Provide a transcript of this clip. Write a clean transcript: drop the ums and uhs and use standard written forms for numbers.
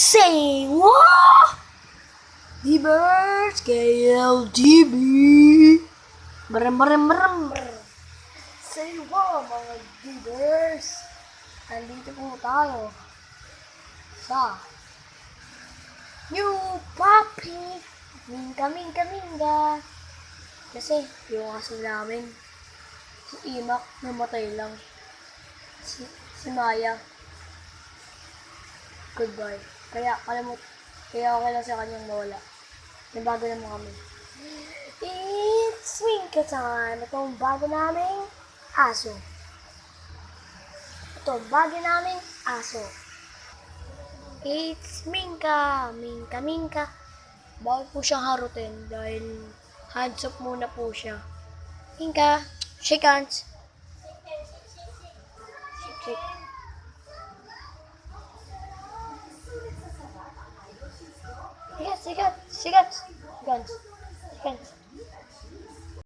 Say what? Divers KLTV. Brem brem brem brem. Say what mga divers? Nandito po tayo sa new puppy. Minka, minka, minka. Kasi yung aso namin, si Imak, namatay lang. Si Maya, goodbye. Kaya okay lang sa kanyang mawala. May bago naman kami. It's Minka time! Ito ang bago naming aso. It's Minka! Minka, Minka. Bawal po siyang harutin dahil hands up muna po siya. Minka, shake hands. Shake. Sigat, sigat, sigat. Sigat. Sigat.